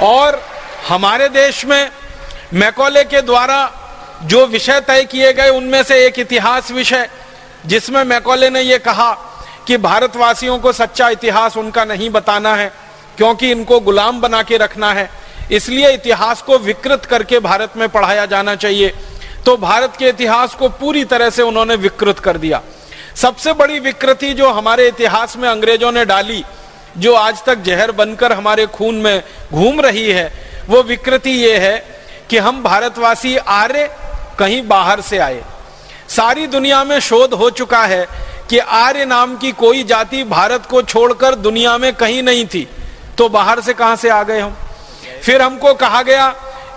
और हमारे देश में मैकॉले के द्वारा जो विषय तय किए गए उनमें से एक इतिहास विषय, जिसमें मैकॉले ने यह कहा कि भारतवासियों को सच्चा इतिहास उनका नहीं बताना है क्योंकि इनको गुलाम बना के रखना है, इसलिए इतिहास को विकृत करके भारत में पढ़ाया जाना चाहिए। तो भारत के इतिहास को पूरी तरह से उन्होंने विकृत कर दिया। सबसे बड़ी विकृति जो हमारे इतिहास में अंग्रेजों ने डाली, जो आज तक जहर बनकर हमारे खून में घूम रही है, वो विकृति ये है कि हम भारतवासी आर्य कहीं बाहर से आए। सारी दुनिया में शोध हो चुका है कि आर्य नाम की कोई जाति भारत को छोड़कर दुनिया में कहीं नहीं थी, तो बाहर से कहां से आ गए हम? फिर हमको कहा गया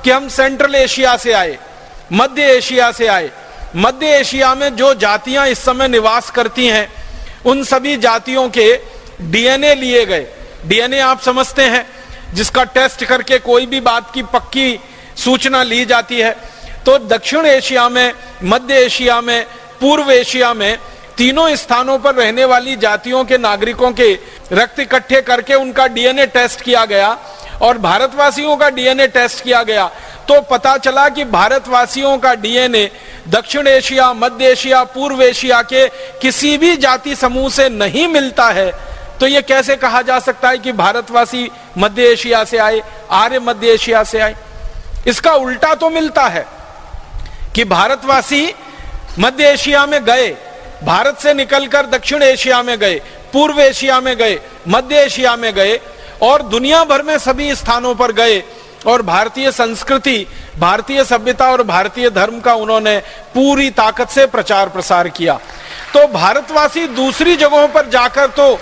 कि हम सेंट्रल एशिया से आए, मध्य एशिया से आए। मध्य एशिया में जो जातियां इस समय निवास करती हैं, उन सभी जातियों के डीएनए लिए गए। डीएनए आप समझते हैं, जिसका टेस्ट करके कोई भी बात की पक्की सूचना ली जाती है। तो दक्षिण एशिया में, मध्य एशिया में, पूर्व एशिया में, तीनों स्थानों पर रहने वाली जातियों के नागरिकों के रक्त इकट्ठे करके उनका डीएनए टेस्ट किया गया और भारतवासियों का डीएनए टेस्ट किया गया। तो पता चला कि भारतवासियों का डीएनए दक्षिण एशिया, मध्य एशिया, पूर्व एशिया के किसी भी जाति समूह से नहीं मिलता है। तो ये कैसे कहा जा सकता है कि भारतवासी मध्य एशिया से आए, आर्य मध्य एशिया से आए? इसका उल्टा तो मिलता है कि भारतवासी मध्य एशिया में गए, भारत से निकलकर दक्षिण एशिया में गए, पूर्व एशिया में गए, मध्य एशिया में गए और दुनिया भर में सभी स्थानों पर गए और भारतीय संस्कृति, भारतीय सभ्यता और भारतीय धर्म का उन्होंने पूरी ताकत से प्रचार प्रसार किया। तो भारतवासी दूसरी जगहों पर जाकर तो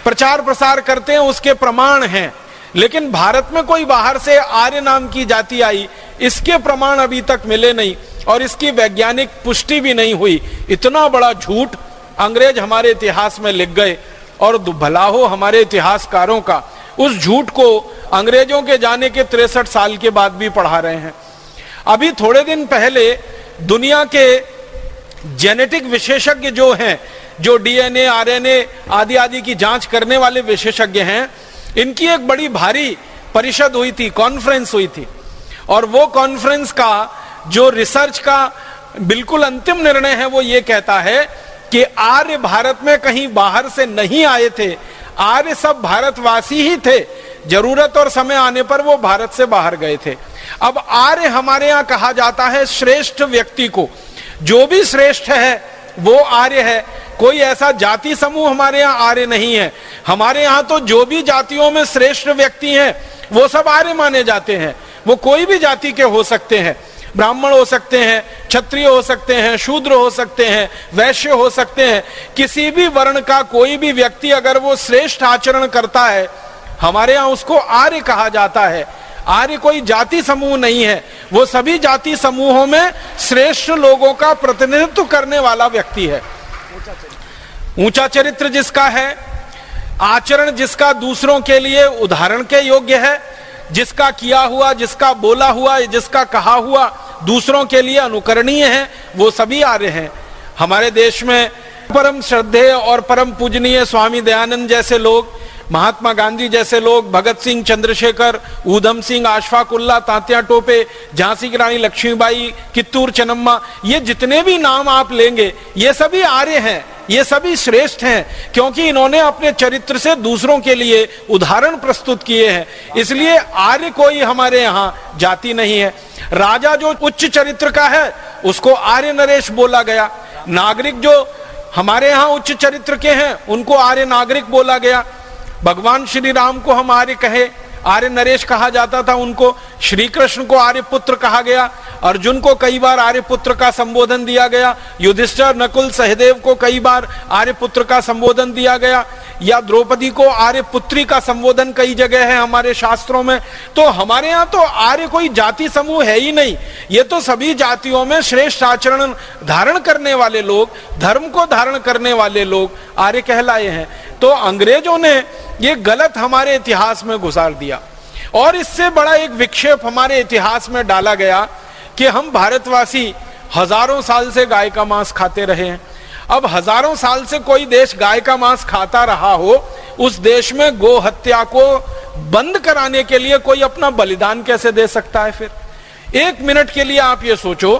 प्रचार प्रसार करते हैं, उसके प्रमाण हैं, लेकिन भारत में कोई बाहर से आर्य नाम की जाति आई, इसके प्रमाण अभी तक मिले नहीं और इसकी वैज्ञानिक पुष्टि भी नहीं हुई। इतना बड़ा झूठ अंग्रेज हमारे इतिहास में लिख गए और भला हो हमारे इतिहासकारों का, उस झूठ को अंग्रेजों के जाने के 63 साल के बाद भी पढ़ा रहे हैं। अभी थोड़े दिन पहले दुनिया के जेनेटिक विशेषज्ञ जो हैं, जो डीएनए, आरएनए आदि आदि की जांच करने वाले विशेषज्ञ हैं, इनकी एक बड़ी भारी परिषद हुई थी, कॉन्फ्रेंस हुई थी। और वो कॉन्फ्रेंस का जो रिसर्च का बिल्कुल अंतिम निर्णय है, वो ये कहता है कि आर्य भारत में कहीं बाहर से नहीं आए थे, आर्य सब भारतवासी ही थे, जरूरत और समय आने पर वो भारत से बाहर गए थे। अब आर्य हमारे यहाँ कहा जाता है श्रेष्ठ व्यक्ति को, जो भी श्रेष्ठ है वो आर्य है। कोई ऐसा जाति समूह हमारे यहाँ आर्य नहीं है। हमारे यहाँ तो जो भी जातियों में श्रेष्ठ व्यक्ति हैं वो सब आर्य माने जाते हैं। वो कोई भी जाति के हो सकते हैं, ब्राह्मण हो सकते हैं, क्षत्रिय हो सकते हैं, शूद्र हो सकते हैं, वैश्य हो सकते हैं। किसी भी वर्ण का कोई भी व्यक्ति अगर वो श्रेष्ठ आचरण करता है, हमारे यहाँ उसको आर्य कहा जाता है। आर्य कोई जाति समूह नहीं है, वो सभी जाति समूहों में श्रेष्ठ लोगों का प्रतिनिधित्व करने वाला व्यक्ति है। ऊंचा चरित्र जिसका है, आचरण जिसका दूसरों के लिए उदाहरण के योग्य है, जिसका किया हुआ, जिसका बोला हुआ, जिसका कहा हुआ दूसरों के लिए अनुकरणीय है, वो सभी आर्य हैं। हमारे देश में परम श्रद्धेय और परम पूजनीय स्वामी दयानंद जैसे लोग, महात्मा गांधी जैसे लोग, भगत सिंह, चंद्रशेखर, ऊधम सिंह, अशफाक उल्लाह, तात्या टोपे, झांसी की रानी लक्ष्मीबाई, कित्तूर चन्नम्मा, ये जितने भी नाम आप लेंगे ये सभी आर्य हैं, ये सभी श्रेष्ठ हैं, क्योंकि इन्होंने अपने चरित्र से दूसरों के लिए उदाहरण प्रस्तुत किए हैं। इसलिए आर्य कोई हमारे यहाँ जाति नहीं है। राजा जो उच्च चरित्र का है उसको आर्य नरेश बोला गया, नागरिक जो हमारे यहाँ उच्च चरित्र के हैं उनको आर्य नागरिक बोला गया। भगवान श्री राम को हम आर्य कहे, आर्य नरेश कहा जाता था उनको। श्री कृष्ण को आर्य पुत्र कहा गया, अर्जुन को कई बार आर्य पुत्र का संबोधन दिया गया, युधिष्ठिर, नकुल, सहदेव को कई बार आर्य पुत्र का संबोधन दिया गया, या द्रौपदी को आर्य पुत्री का संबोधन कई जगह है हमारे शास्त्रों में। तो हमारे यहाँ तो आर्य कोई जाति समूह है ही नहीं, ये तो सभी जातियों में श्रेष्ठ आचरण धारण करने वाले लोग, धर्म को धारण करने वाले लोग आर्य कहलाए हैं। तो अंग्रेजों ने ये गलत हमारे इतिहास में गुजार दिया और इससे बड़ा एक विक्षेप हमारे इतिहास में डाला गया कि हम भारतवासी हजारों साल से गाय का मांस खाते रहे हैं। अब हजारों साल से कोई देश गाय का मांस खाता रहा हो, उस देश में गो हत्या को बंद कराने के लिए कोई अपना बलिदान कैसे दे सकता है? फिर एक मिनट के लिए आप ये सोचो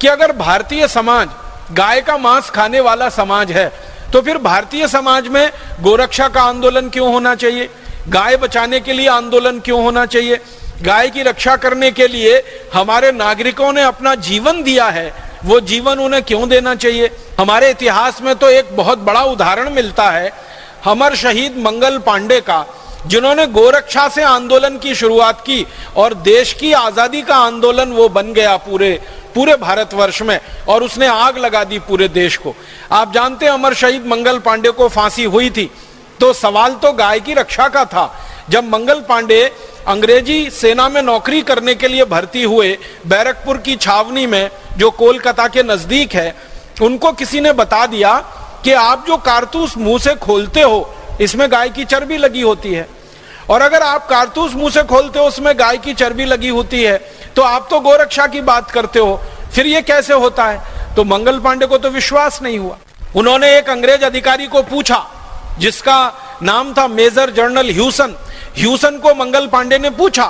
कि अगर भारतीय समाज गाय का मांस खाने वाला समाज है, तो फिर भारतीय समाज में गोरक्षा का आंदोलन क्यों होना चाहिए? गाय बचाने के लिए आंदोलन क्यों होना चाहिए? गाय की रक्षा करने के लिए हमारे नागरिकों ने अपना जीवन दिया है, वो जीवन उन्हें क्यों देना चाहिए? हमारे इतिहास में तो एक बहुत बड़ा उदाहरण मिलता है अमर शहीद मंगल पांडे का, जिन्होंने गोरक्षा से आंदोलन की शुरुआत की और देश की आजादी का आंदोलन वो बन गया पूरे भारतवर्ष में, और उसने आग लगा दी पूरे देश को। आप जानते हैं अमर शहीद मंगल पांडे को फांसी हुई थी, तो सवाल तो गाय की रक्षा का था। जब मंगल पांडे अंग्रेजी सेना में नौकरी करने के लिए भर्ती हुए, बैरकपुर की छावनी में जो कोलकाता के नजदीक है, उनको किसी ने बता दिया कि आप जो कारतूस मुंह से खोलते हो इसमें गाय की चर्बी लगी होती है, और अगर आप कारतूस मुंह से खोलते हो उसमें गाय की चर्बी लगी होती है, तो आप तो गोरक्षा की बात करते हो, फिर ये कैसे होता है? तो मंगल पांडे को तो विश्वास नहीं हुआ। उन्होंने एक अंग्रेज अधिकारी को पूछा जिसका नाम था मेजर जनरल ह्यूसन को मंगल पांडे ने पूछा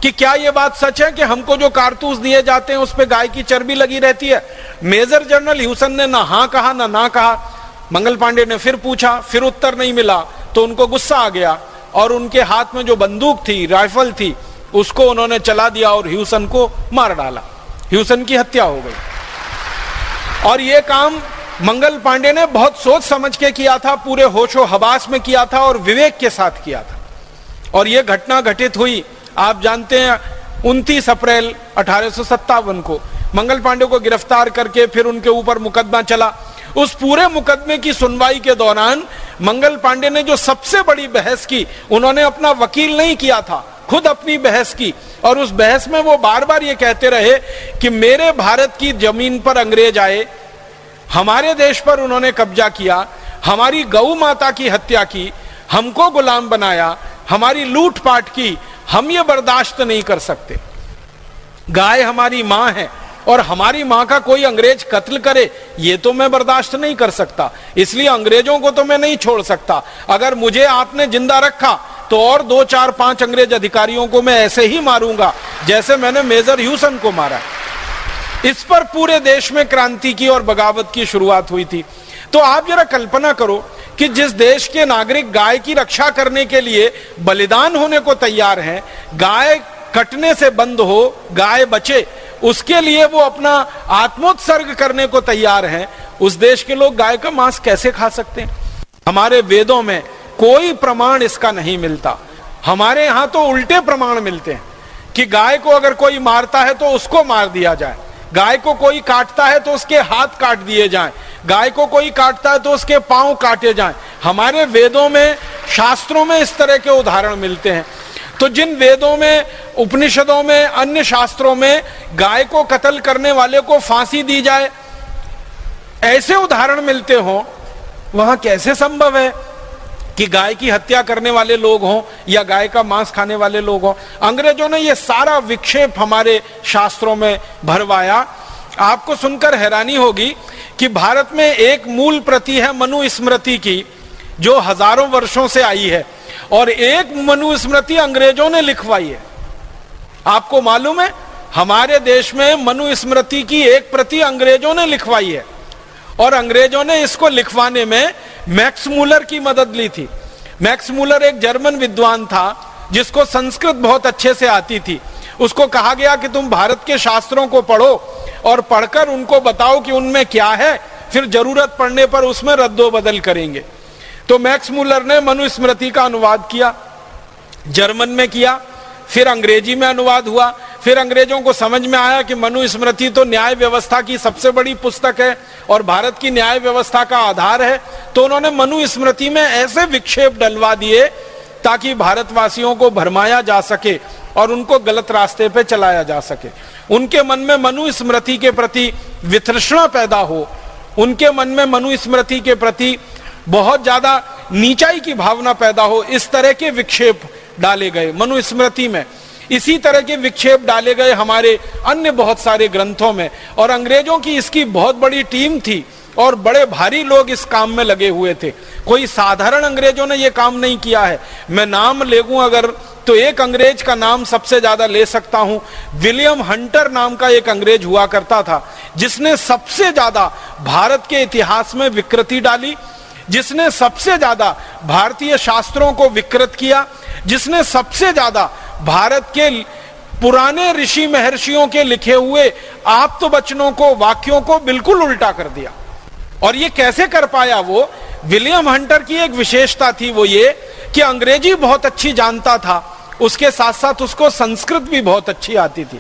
कि क्या यह बात सच है कि हमको जो कारतूस दिए जाते हैं उस पे गाय की चर्बी लगी रहती है? मेजर जनरल ह्यूसन ने ना हाँ कहा ना कहा। मंगल पांडे ने फिर पूछा, फिर उत्तर नहीं मिला, तो उनको गुस्सा आ गया और उनके हाथ में जो बंदूक थी, राइफल थी, उसको उन्होंने चला दिया और ह्यूसन को मार डाला। ह्यूसन की हत्या हो गई। और यह काम मंगल पांडे ने बहुत सोच समझ के किया था, पूरे होशो हवास में किया था और विवेक के साथ किया था। और यह घटना घटित हुई, आप जानते हैं, 29 अप्रैल 1857 को मंगल पांडे को गिरफ्तार करके फिर उनके ऊपर मुकदमा चला। उस पूरे मुकदमे की सुनवाई के दौरान मंगल पांडे ने जो सबसे बड़ी बहस की, उन्होंने अपना वकील नहीं किया था, खुद अपनी बहस की, और उस बहस में वो बार बार ये कहते रहे कि मेरे भारत की जमीन पर अंग्रेज आए, हमारे देश पर उन्होंने कब्जा किया, हमारी गौ माता की हत्या की, हमको गुलाम बनाया, हमारी लूटपाट की, हम ये बर्दाश्त नहीं कर सकते। गाय हमारी मां है और हमारी मां का कोई अंग्रेज कत्ल करे, ये तो मैं बर्दाश्त नहीं कर सकता, इसलिए अंग्रेजों को तो मैं नहीं छोड़ सकता। अगर मुझे आपने जिंदा रखा तो और 2, 4, 5 अंग्रेज अधिकारियों को मैं ऐसे ही मारूंगा जैसे मैंने मेजर ह्यूसन को मारा। इस पर पूरे देश में क्रांति की और बगावत की शुरुआत हुई थी। तो आप जरा कल्पना करो कि जिस देश के नागरिक गाय की रक्षा करने के लिए बलिदान होने को तैयार हैं, गाय कटने से बंद हो, गाय बचे, उसके लिए वो अपना आत्मोत्सर्ग करने को तैयार हैं, उस देश के लोग गाय का मांस कैसे खा सकते हैं? हमारे वेदों में कोई प्रमाण इसका नहीं मिलता। हमारे यहां तो उल्टे प्रमाण मिलते हैं कि गाय को अगर कोई मारता है तो उसको मार दिया जाए, गाय को कोई काटता है तो उसके हाथ काट दिए जाएं, गाय को कोई काटता है तो उसके पांव काटे जाएं। हमारे वेदों में, शास्त्रों में इस तरह के उदाहरण मिलते हैं। तो जिन वेदों में, उपनिषदों में, अन्य शास्त्रों में गाय को कत्ल करने वाले को फांसी दी जाए, ऐसे उदाहरण मिलते हो, वहां कैसे संभव है कि गाय की हत्या करने वाले लोग हों या गाय का मांस खाने वाले लोग हों? अंग्रेजों ने यह सारा विक्षेप हमारे शास्त्रों में भरवाया। आपको सुनकर हैरानी होगी कि भारत में एक मूल प्रति है मनुस्मृति की, जो हजारों वर्षों से आई है, और एक मनुस्मृति अंग्रेजों ने लिखवाई है। आपको मालूम है, हमारे देश में मनुस्मृति की एक प्रति अंग्रेजों ने लिखवाई है, और अंग्रेजों ने इसको लिखवाने में मैक्स मूलर की मदद ली थी। मैक्स मूलर एक जर्मन विद्वान था जिसको संस्कृत बहुत अच्छे से आती थी। उसको कहा गया कि तुम भारत के शास्त्रों को पढ़ो और पढ़कर उनको बताओ कि उनमें क्या है, फिर जरूरत पड़ने पर उसमें रद्दो बदल करेंगे। तो मैक्स मूलर ने मनुस्मृति का अनुवाद किया, जर्मन में किया, फिर अंग्रेजी में अनुवाद हुआ। फिर अंग्रेजों को समझ में आया कि मनुस्मृति तो न्याय व्यवस्था की सबसे बड़ी पुस्तक है और भारत की न्याय व्यवस्था का आधार है, तो उन्होंने मनुस्मृति में ऐसे विक्षेप डलवा दिए ताकि भारतवासियों को भरमाया जा सके और उनको गलत रास्ते पे चलाया जा सके। उनके मन में मनुस्मृति के प्रति वितृष्णा पैदा हो, उनके मन में मनुस्मृति के प्रति बहुत ज्यादा नीचाई की भावना पैदा हो, इस तरह के विक्षेप डाले गए मनुस्मृति में। इसी तरह के विक्षेप डाले गए हमारे अन्य बहुत सारे ग्रंथों में, और अंग्रेजों की इसकी बहुत बड़ी टीम थी और बड़े भारी लोग इस काम में लगे हुए थे। कोई साधारण अंग्रेजों ने यह काम नहीं किया है। मैं नाम ले लूं अगर, तो एक अंग्रेज का नाम सबसे ज्यादा ले सकता हूं। विलियम हंटर नाम का एक अंग्रेज हुआ करता था, जिसने सबसे ज्यादा भारत के इतिहास में विकृति डाली, जिसने सबसे ज्यादा भारतीय शास्त्रों को विकृत किया, जिसने सबसे ज्यादा भारत के पुराने ऋषि महर्षियों के लिखे हुए आप्तवचनों को, वाक्यों को बिल्कुल उल्टा कर दिया। और ये कैसे कर पाया? वो विलियम हंटर की एक विशेषता थी, वो ये कि अंग्रेजी बहुत अच्छी जानता था, उसके साथ साथ उसको संस्कृत भी बहुत अच्छी आती थी।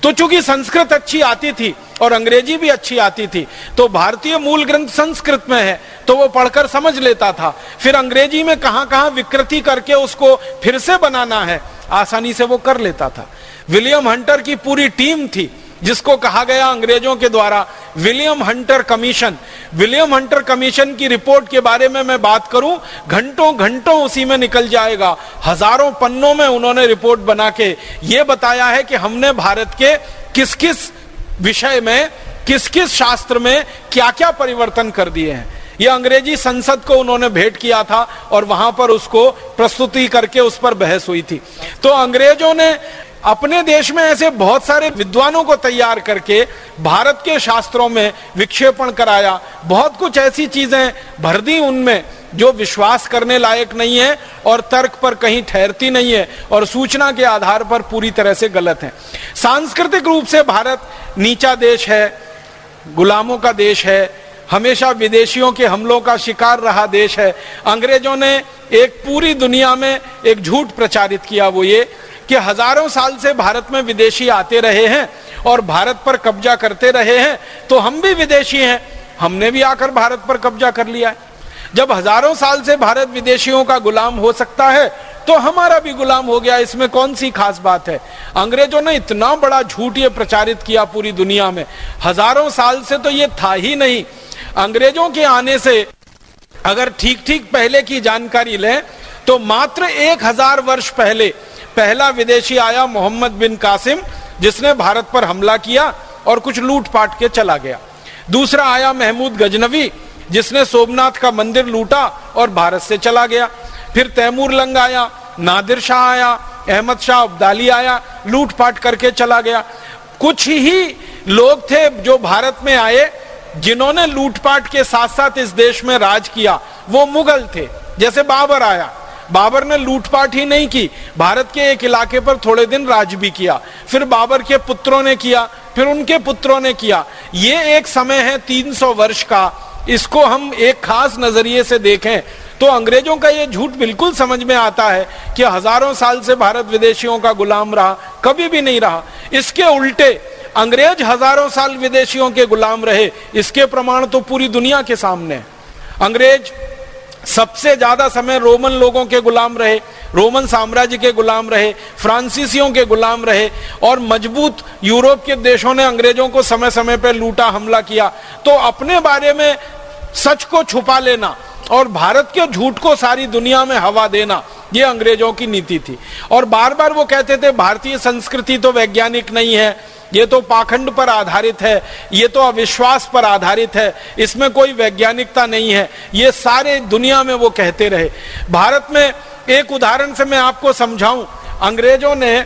तो चूंकि संस्कृत अच्छी आती थी और अंग्रेजी भी अच्छी आती थी, तो भारतीय मूल ग्रंथ संस्कृत में है तो वो पढ़कर समझ लेता था। फिर अंग्रेजी में कहां कहां विकृति करके उसको फिर से बनाना है, आसानी से वो कर लेता था। विलियम हंटर की पूरी टीम थी, जिसको कहा गया अंग्रेजों के द्वारा William Hunter commission. William Hunter commission की रिपोर्ट के बारे में मैं बात करूं, घंटों घंटों उसी में निकल जाएगा। हजारों पन्नों में उन्होंने रिपोर्ट बना के ये बताया है कि हमने भारत के किस किस विषय में, किस किस शास्त्र में क्या क्या परिवर्तन कर दिए हैं। यह अंग्रेजी संसद को उन्होंने भेंट किया था और वहां पर उसको प्रस्तुति करके उस पर बहस हुई थी। तो अंग्रेजों ने अपने देश में ऐसे बहुत सारे विद्वानों को तैयार करके भारत के शास्त्रों में विक्षेपण कराया। बहुत कुछ ऐसी चीजें भर दी उनमें जो विश्वास करने लायक नहीं है और तर्क पर कहीं ठहरती नहीं है और सूचना के आधार पर पूरी तरह से गलत है। सांस्कृतिक रूप से भारत नीचा देश है, गुलामों का देश है, हमेशा विदेशियों के हमलों का शिकार रहा देश है। अंग्रेजों ने एक पूरी दुनिया में एक झूठ प्रचारित किया, वो ये कि हजारों साल से भारत में विदेशी आते रहे हैं और भारत पर कब्जा करते रहे हैं, तो हम भी विदेशी हैं, हमने भी आकर भारत पर कब्जा कर लिया है। जब हजारों साल से भारत विदेशियों का गुलाम हो सकता है तो हमारा भी गुलाम हो गया, इसमें कौन सी खास बात है? अंग्रेजों ने इतना बड़ा झूठ ये प्रचारित किया पूरी दुनिया में। हजारों साल से तो ये था ही नहीं। अंग्रेजों के आने से अगर ठीक ठीक पहले की जानकारी लें तो मात्र 1000 वर्ष पहले पहला विदेशी आया, मोहम्मद बिन कासिम, जिसने भारत पर हमला किया और कुछ लूट पाट के चला गया। दूसरा आया महमूद गजनवी, जिसने सोमनाथ का मंदिर लूटा और भारत से चला गया। फिर तैमूर लंग आया, नादिर शाह आया, अहमद शाह अब्दाली आया, लूट पाट करके चला गया। कुछ ही लोग थे जो भारत में आए जिन्होंने लूटपाट के साथ साथ इस देश में राज किया, वो मुगल थे। जैसे बाबर आया, बाबर ने लूटपाट ही नहीं की, भारत के एक इलाके पर थोड़े दिन राज भी किया। फिर बाबर के पुत्रों ने किया, फिर उनके पुत्रों ने किया। ये एक समय है 300 वर्ष का। इसको हम एक खास नजरिए से देखें तो अंग्रेजों का ये झूठ बिल्कुल समझ में आता है कि हजारों साल से भारत विदेशियों का गुलाम रहा, कभी भी नहीं रहा। इसके उल्टे अंग्रेज हजारों साल विदेशियों के गुलाम रहे, इसके प्रमाण तो पूरी दुनिया के सामने है। अंग्रेज सबसे ज्यादा समय रोमन लोगों के गुलाम रहे, रोमन साम्राज्य के गुलाम रहे, फ्रांसीसियों के गुलाम रहे और मजबूत यूरोप के देशों ने अंग्रेजों को समय समय पर लूटा, हमला किया। तो अपने बारे में सच को छुपा लेना और भारत के झूठ को सारी दुनिया में हवा देना, ये अंग्रेजों की नीति थी। और बार बार वो कहते थे भारतीय संस्कृति तो वैज्ञानिक नहीं है, ये तो पाखंड पर आधारित है, ये तो अविश्वास पर आधारित है, इसमें कोई वैज्ञानिकता नहीं है। ये सारे दुनिया में वो कहते रहे। भारत में एक उदाहरण से मैं आपको समझाऊं, अंग्रेजों ने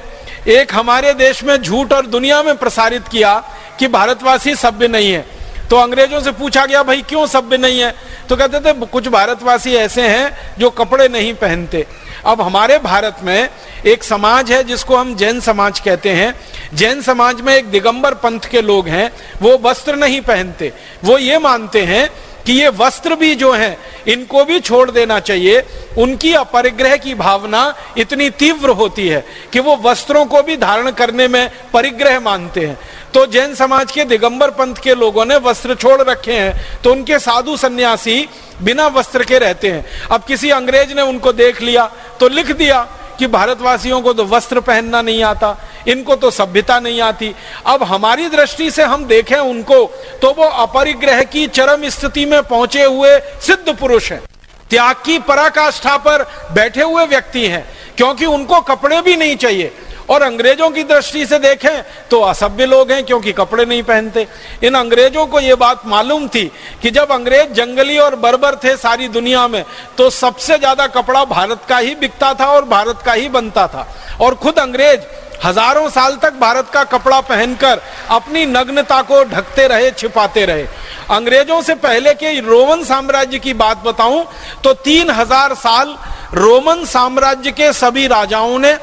एक हमारे देश में झूठ और दुनिया में प्रसारित किया कि भारतवासी सभ्य नहीं है। तो अंग्रेजों से पूछा गया, भाई क्यों सभ्य नहीं है? तो कहते थे कुछ भारतवासी ऐसे हैं जो कपड़े नहीं पहनते। अब हमारे भारत में एक समाज है जिसको हम जैन समाज कहते हैं। जैन समाज में एक दिगंबर पंथ के लोग हैं, वो वस्त्र नहीं पहनते। वो ये मानते हैं कि ये वस्त्र भी जो हैं इनको भी छोड़ देना चाहिए। उनकी अपरिग्रह की भावना इतनी तीव्र होती है कि वो वस्त्रों को भी धारण करने में परिग्रह मानते हैं। तो जैन समाज के दिगंबर पंथ के लोगों ने वस्त्र छोड़ रखे हैं, तो उनके साधु सन्यासी बिना वस्त्र के रहते हैं। अब किसी अंग्रेज ने उनको देख लिया तो लिख दिया कि भारतवासियों को तो वस्त्र पहनना नहीं आता, इनको तो सभ्यता नहीं आती। अब हमारी दृष्टि से हम देखें उनको तो वो अपरिग्रह की चरम स्थिति में पहुंचे हुए सिद्ध पुरुष हैं, त्याग की पराकाष्ठा पर बैठे हुए व्यक्ति हैं, क्योंकि उनको कपड़े भी नहीं चाहिए और अंग्रेजों की दृष्टि से देखें तो असभ्य लोग हैं, क्योंकि कपड़े नहीं पहनते। इन अंग्रेजों को यह बात मालूम थी कि जब अंग्रेज जंगली और बर्बर थे सारी दुनिया में, तो सबसे ज्यादा कपड़ा भारत का ही बिकता था और भारत का ही बनता था। और खुद अंग्रेज हजारों साल तक भारत का कपड़ा पहनकर अपनी नग्नता को ढकते रहे, छिपाते रहे। अंग्रेजों से पहले के रोमन साम्राज्य की बात बताऊं तो 3000 साल रोमन साम्राज्य के सभी राजाओं ने,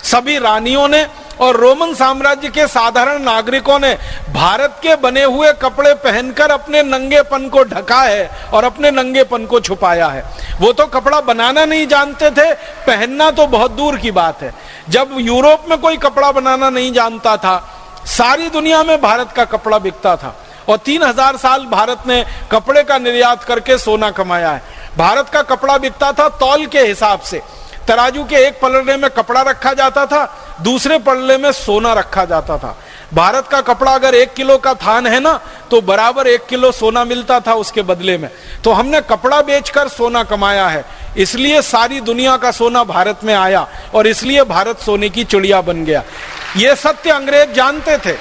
सभी रानियों ने और रोमन साम्राज्य के साधारण नागरिकों ने भारत के बने हुए कपड़े पहनकर अपने नंगेपन को ढका है और अपने नंगेपन को छुपाया है। वो तो कपड़ा बनाना नहीं जानते थे, पहनना तो बहुत दूर की बात है। जब यूरोप में कोई कपड़ा बनाना नहीं जानता था, सारी दुनिया में भारत का कपड़ा बिकता था और 3000 साल भारत ने कपड़े का निर्यात करके सोना कमाया है। भारत का कपड़ा बिकता था तौल के हिसाब से। तराजू के एक पलड़े में कपड़ा रखा जाता था, दूसरे पलड़े में सोना रखा जाता था। भारत का कपड़ा अगर 1 किलो का थान है ना, तो बराबर 1 किलो सोना मिलता था उसके बदले में। तो हमने कपड़ा बेचकर सोना कमाया है, इसलिए सारी दुनिया का सोना भारत में आया और इसलिए भारत सोने की चिड़िया बन गया। यह सत्य अंग्रेज जानते थे,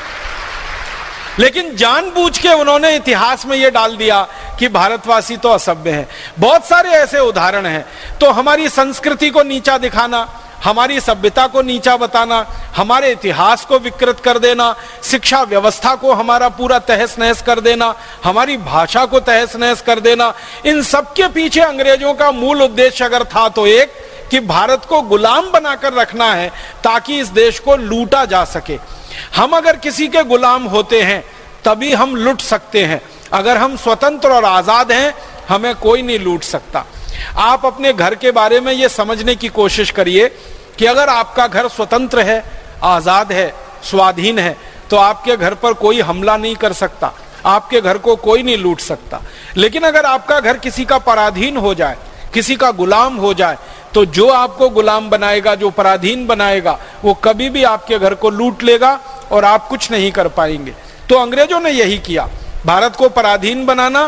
लेकिन जानबूझ के उन्होंने इतिहास में यह डाल दिया कि भारतवासी तो असभ्य हैं। बहुत सारे ऐसे उदाहरण हैं। तो हमारी संस्कृति को नीचा दिखाना, हमारी सभ्यता को नीचा बताना, हमारे इतिहास को विकृत कर देना, शिक्षा व्यवस्था को हमारा पूरा तहस नहस कर देना, हमारी भाषा को तहस नहस कर देना, इन सब के पीछे अंग्रेजों का मूल उद्देश्य अगर था तो एक कि भारत को गुलाम बनाकर रखना है ताकि इस देश को लूटा जा सके। हम अगर किसी के गुलाम होते हैं तभी हम लूट सकते हैं। अगर हम स्वतंत्र और आजाद हैं, हमें कोई नहीं लूट सकता। आप अपने घर के बारे में यह समझने की कोशिश करिए कि अगर आपका घर स्वतंत्र है, आजाद है, स्वाधीन है, तो आपके घर पर कोई हमला नहीं कर सकता, आपके घर को कोई नहीं लूट सकता। लेकिन अगर आपका घर किसी का पराधीन हो जाए, किसी का गुलाम हो जाए, तो जो आपको गुलाम बनाएगा, जो पराधीन बनाएगा, वो कभी भी आपके घर को लूट लेगा और आप कुछ नहीं कर पाएंगे। तो अंग्रेजों ने यही किया, भारत को पराधीन बनाना,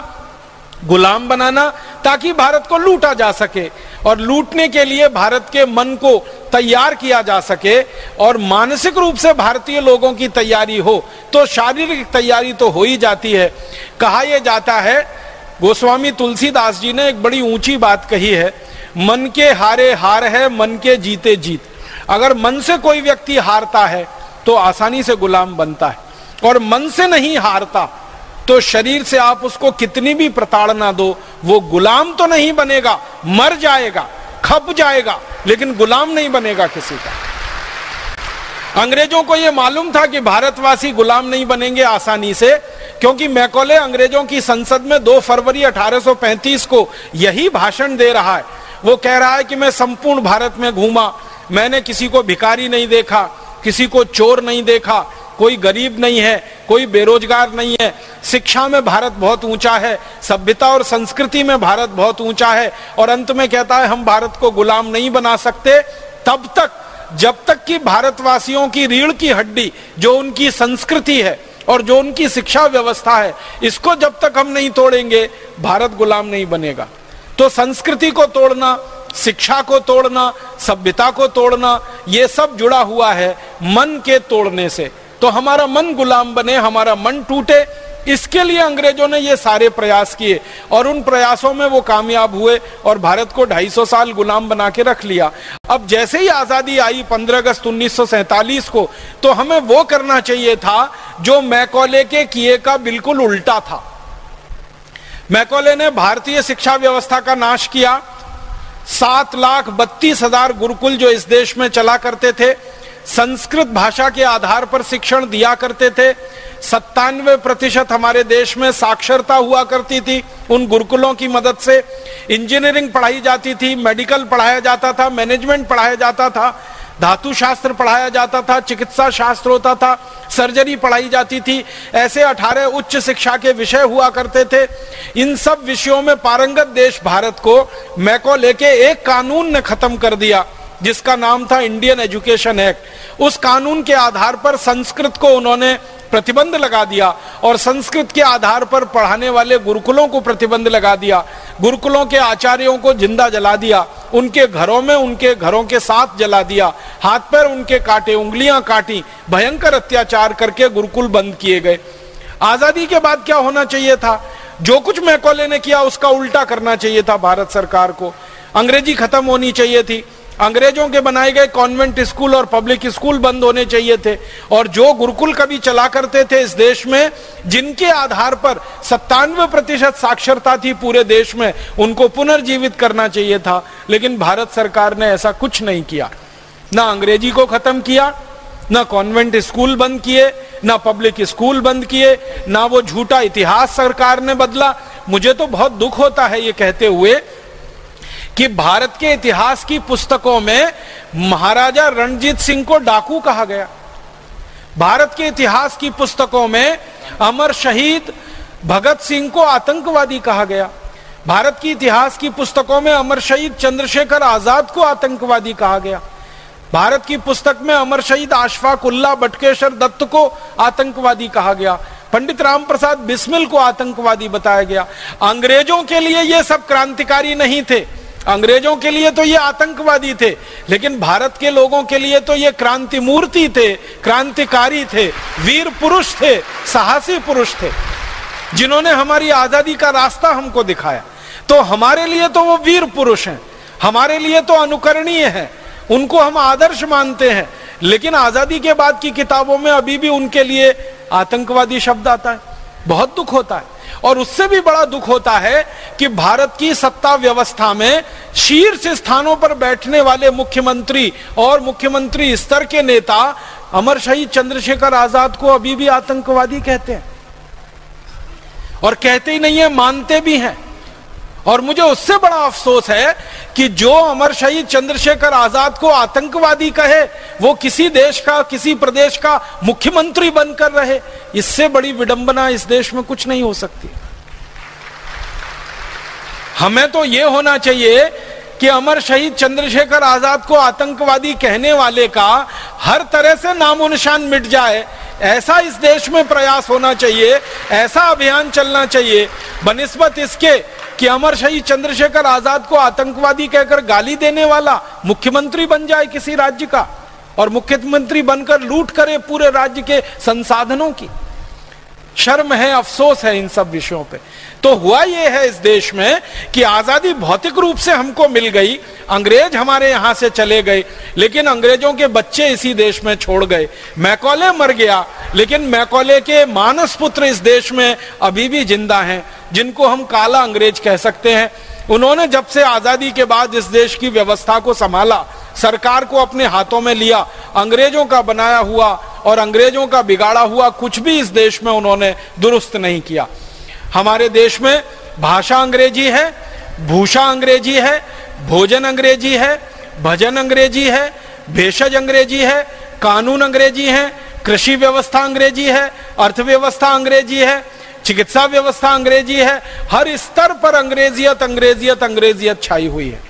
गुलाम बनाना, ताकि भारत को लूटा जा सके और लूटने के लिए भारत के मन को तैयार किया जा सके। और मानसिक रूप से भारतीय लोगों की तैयारी हो तो शारीरिक तैयारी तो हो ही जाती है। कहा यह जाता है, गोस्वामी तुलसीदास जी ने एक बड़ी ऊंची बात कही है, मन के हारे हार है, मन के जीते जीत। अगर मन से कोई व्यक्ति हारता है तो आसानी से गुलाम बनता है, और मन से नहीं हारता तो शरीर से आप उसको कितनी भी प्रताड़ना दो, वो गुलाम तो नहीं बनेगा, मर जाएगा, खप जाएगा, लेकिन गुलाम नहीं बनेगा किसी का। अंग्रेजों को यह मालूम था कि भारतवासी गुलाम नहीं बनेंगे आसानी से, क्योंकि मैकॉले अंग्रेजों की संसद में 2 फरवरी 1835 को यही भाषण दे रहा है। वो कह रहा है कि मैं संपूर्ण भारत में घूमा, मैंने किसी को भिखारी नहीं देखा, किसी को चोर नहीं देखा, कोई गरीब नहीं है, कोई बेरोजगार नहीं है, शिक्षा में भारत बहुत ऊंचा है, सभ्यता और संस्कृति में भारत बहुत ऊंचा है। और अंत में कहता है हम भारत को गुलाम नहीं बना सकते तब तक जब तक कि भारतवासियों की रीढ़ की हड्डी, जो उनकी संस्कृति है और जो उनकी शिक्षा व्यवस्था है, इसको जब तक हम नहीं तोड़ेंगे, भारत गुलाम नहीं बनेगा। तो संस्कृति को तोड़ना, शिक्षा को तोड़ना, सभ्यता को तोड़ना, ये सब जुड़ा हुआ है मन के तोड़ने से। तो हमारा मन गुलाम बने, हमारा मन टूटे, इसके लिए अंग्रेजों ने ये सारे प्रयास किए और उन प्रयासों में वो कामयाब हुए और भारत को 250 साल गुलाम बना के रख लिया। अब जैसे ही आजादी आई 15 अगस्त 1947 को, तो हमें वो करना चाहिए था जो मैकॉले के किए का बिल्कुल उल्टा था। मैकॉले ने भारतीय शिक्षा व्यवस्था का नाश किया। 7,32,000 गुरुकुल जो इस देश में चला करते थे, संस्कृत भाषा के आधार पर शिक्षण दिया करते थे। 97% हमारे देश में साक्षरता हुआ करती थी उन गुरुकुलों की मदद से। इंजीनियरिंग पढ़ाई जाती थी, मेडिकल पढ़ाया जाता था, मैनेजमेंट पढ़ाया जाता था, धातु शास्त्र पढ़ाया जाता था, चिकित्सा शास्त्र होता था, सर्जरी पढ़ाई जाती थी। ऐसे 18 उच्च शिक्षा के विषय हुआ करते थे। इन सब विषयों में पारंगत देश भारत को मैकॉले के एक कानून ने खत्म कर दिया जिसका नाम था इंडियन एजुकेशन एक्ट। उस कानून के आधार पर संस्कृत को उन्होंने प्रतिबंध लगा दिया और संस्कृत के आधार पर पढ़ाने वाले गुरुकुलों को प्रतिबंध लगा दिया। गुरुकुलों के आचार्यों को जिंदा जला दिया, उनके घरों में उनके घरों के साथ जला दिया, हाथ पैर उनके काटे, उंगलियां काटी, भयंकर अत्याचार करके गुरुकुल बंद किए गए। आजादी के बाद क्या होना चाहिए था? जो कुछ मैकॉले ने किया उसका उल्टा करना चाहिए था भारत सरकार को। अंग्रेजी खत्म होनी चाहिए थी, अंग्रेजों के बनाए गए कॉन्वेंट स्कूल और पब्लिक स्कूल बंद होने चाहिए थे, और जो गुरुकुल कभी चला करते थे इस देश में, जिनके आधार पर 97% साक्षरता थी पूरे देश में, उनको पुनर्जीवित करना चाहिए था। लेकिन भारत सरकार ने ऐसा कुछ नहीं किया। ना अंग्रेजी को खत्म किया, ना कॉन्वेंट स्कूल बंद किए, ना पब्लिक स्कूल बंद किए, ना वो झूठा इतिहास सरकार ने बदला। मुझे तो बहुत दुख होता है ये कहते हुए कि भारत के इतिहास की पुस्तकों में महाराजा रणजीत सिंह को डाकू कहा गया, भारत के इतिहास की पुस्तकों में अमर शहीद भगत सिंह को आतंकवादी कहा गया, भारत की इतिहास की पुस्तकों में अमर शहीद चंद्रशेखर आजाद को आतंकवादी कहा गया, भारत की पुस्तक में अमर शहीद अशफाक उल्लाह बटुकेश्वर दत्त को आतंकवादी कहा गया, पंडित राम प्रसाद बिस्मिल को आतंकवादी बताया गया। अंग्रेजों के लिए ये सब क्रांतिकारी नहीं थे, अंग्रेजों के लिए तो ये आतंकवादी थे, लेकिन भारत के लोगों के लिए तो ये क्रांति मूर्ति थे, क्रांतिकारी थे, वीर पुरुष थे, साहसी पुरुष थे, जिन्होंने हमारी आजादी का रास्ता हमको दिखाया। तो हमारे लिए तो वो वीर पुरुष हैं, हमारे लिए तो अनुकरणीय है, उनको हम आदर्श मानते हैं। लेकिन आजादी के बाद की किताबों में अभी भी उनके लिए आतंकवादी शब्द आता है। बहुत दुख होता है। और उससे भी बड़ा दुख होता है कि भारत की सत्ता व्यवस्था में शीर्ष स्थानों पर बैठने वाले मुख्यमंत्री और मुख्यमंत्री स्तर के नेता अमर शहीद चंद्रशेखर आजाद को अभी भी आतंकवादी कहते हैं, और कहते ही नहीं है, मानते भी हैं। और मुझे उससे बड़ा अफसोस है कि जो अमर शहीद चंद्रशेखर आजाद को आतंकवादी कहे, वो किसी देश का, किसी प्रदेश का मुख्यमंत्री बनकर रहे। इससे बड़ी विडंबना इस देश में कुछ नहीं हो सकती। हमें तो यह होना चाहिए कि अमर शहीद चंद्रशेखर आजाद को आतंकवादी कहने वाले का हर तरह से नामो निशान मिट जाए, ऐसा इस देश में प्रयास होना चाहिए, ऐसा अभियान चलना चाहिए, बनिस्बत इसके कि अमर शहीद चंद्रशेखर आजाद को आतंकवादी कहकर गाली देने वाला मुख्यमंत्री बन जाए किसी राज्य का, और मुख्यमंत्री बनकर लूट करे पूरे राज्य के संसाधनों की। शर्म है, अफसोस है इन सब विषयों पे। तो हुआ ये है इस देश में कि आजादी भौतिक रूप से हमको मिल गई, अंग्रेज हमारे यहां से चले गए, लेकिन अंग्रेजों के बच्चे इसी देश में छोड़ गए। मैकॉले मर गया, लेकिन मैकॉले के मानस पुत्र इस देश में अभी भी जिंदा हैं, जिनको हम काला अंग्रेज कह सकते हैं। उन्होंने जब से आजादी के बाद इस देश की व्यवस्था को संभाला, सरकार को अपने हाथों में लिया, अंग्रेजों का बनाया हुआ और अंग्रेजों का बिगाड़ा हुआ कुछ भी इस देश में उन्होंने दुरुस्त नहीं किया। हमारे देश में भाषा अंग्रेजी है, भूषा अंग्रेजी है, भोजन अंग्रेजी है, भजन अंग्रेजी है, भेषज अंग्रेजी है, कानून अंग्रेजी है, कृषि व्यवस्था अंग्रेजी है, अर्थव्यवस्था अंग्रेजी है, चिकित्सा व्यवस्था अंग्रेजी है। हर स्तर पर अंग्रेजियत अंग्रेजियत अंग्रेजियत छाई हुई है।